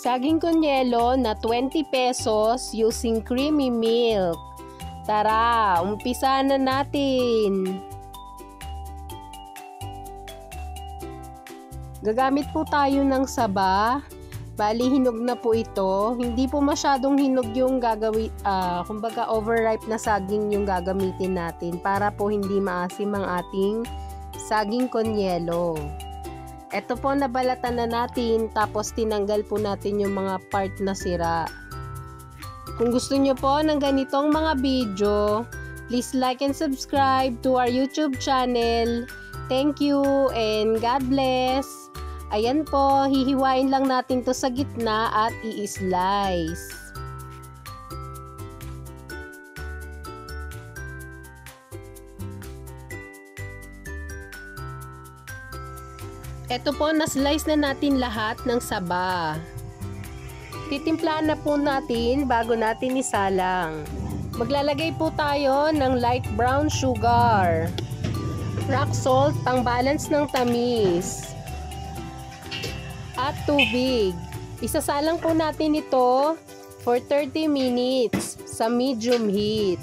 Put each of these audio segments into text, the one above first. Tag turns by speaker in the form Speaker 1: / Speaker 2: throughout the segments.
Speaker 1: Saging con yelo na 20 pesos using creamy milk. Tara, umpisa na natin. Gagamit po tayo ng saba. Bali, hinog na po ito. Hindi po masyadong hinog yung kumbaga overripe na saging yung gagamitin natin para po hindi maasim ang ating saging con yelo. Ito po, nabalatan na natin, tapos tinanggal po natin yung mga part na sira. Kung gusto nyo po ng ganitong mga video, please like and subscribe to our YouTube channel. Thank you and God bless! Ayan po, hihiwain lang natin to sa gitna at i-slice. Ito po, na-slice na natin lahat ng saba. Titimplahan na po natin bago natin isalang. Maglalagay po tayo ng light brown sugar, rock salt pang balance ng tamis, at tubig. Isasalang po natin ito for 30 minutes sa medium heat.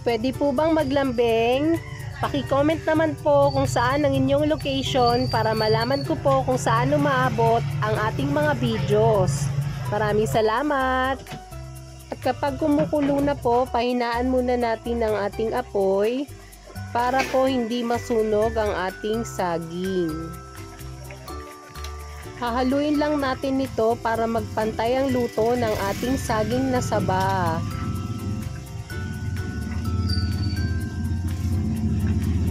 Speaker 1: Pwede po bang maglambing? Paki-comment naman po kung saan ang inyong location para malaman ko po kung saan umaabot ang ating mga videos. Maraming salamat! At kapag kumukulo na po, pahinaan muna natin ang ating apoy para po hindi masunog ang ating saging. Hahaluin lang natin ito para magpantay ang luto ng ating saging na saba.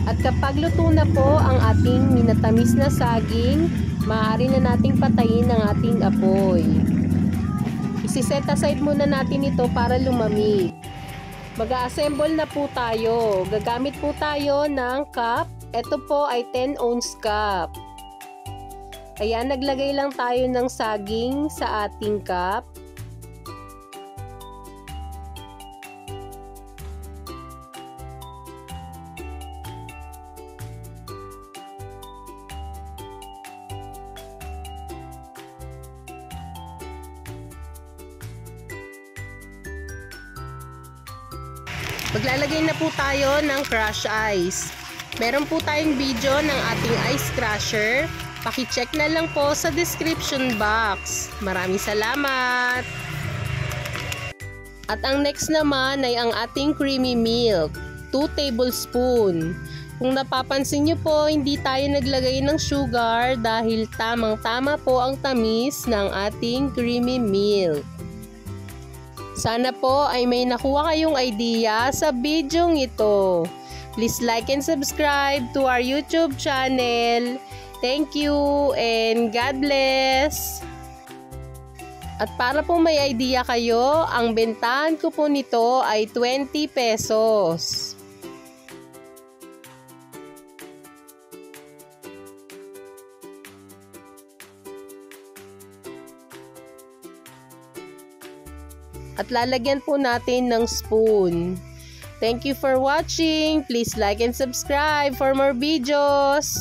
Speaker 1: At kapag luto na po ang ating minatamis na saging, maaari na nating patayin ang ating apoy. Isi-set aside muna natin ito para lumamig. Mag-a-assemble na po tayo. Gagamit po tayo ng cup. Ito po ay 10 ounce cup. Ayan, naglagay lang tayo ng saging sa ating cup. Maglalagay na po tayo ng crush ice. Meron po tayong video ng ating ice crusher. Paki-check na lang po sa description box. Maraming salamat! At ang next naman ay ang ating creamy milk. 2 tablespoon. Kung napapansin nyo po, hindi tayo naglagay ng sugar dahil tamang-tama po ang tamis ng ating creamy milk. Sana po ay may nakuha kayong idea sa bidyong ito. Please like and subscribe to our YouTube channel. Thank you and God bless! At para po may idea kayo, ang bentahan ko po nito ay 20 pesos. At lalagyan po natin ng spoon. Thank you for watching. Please like and subscribe for more videos.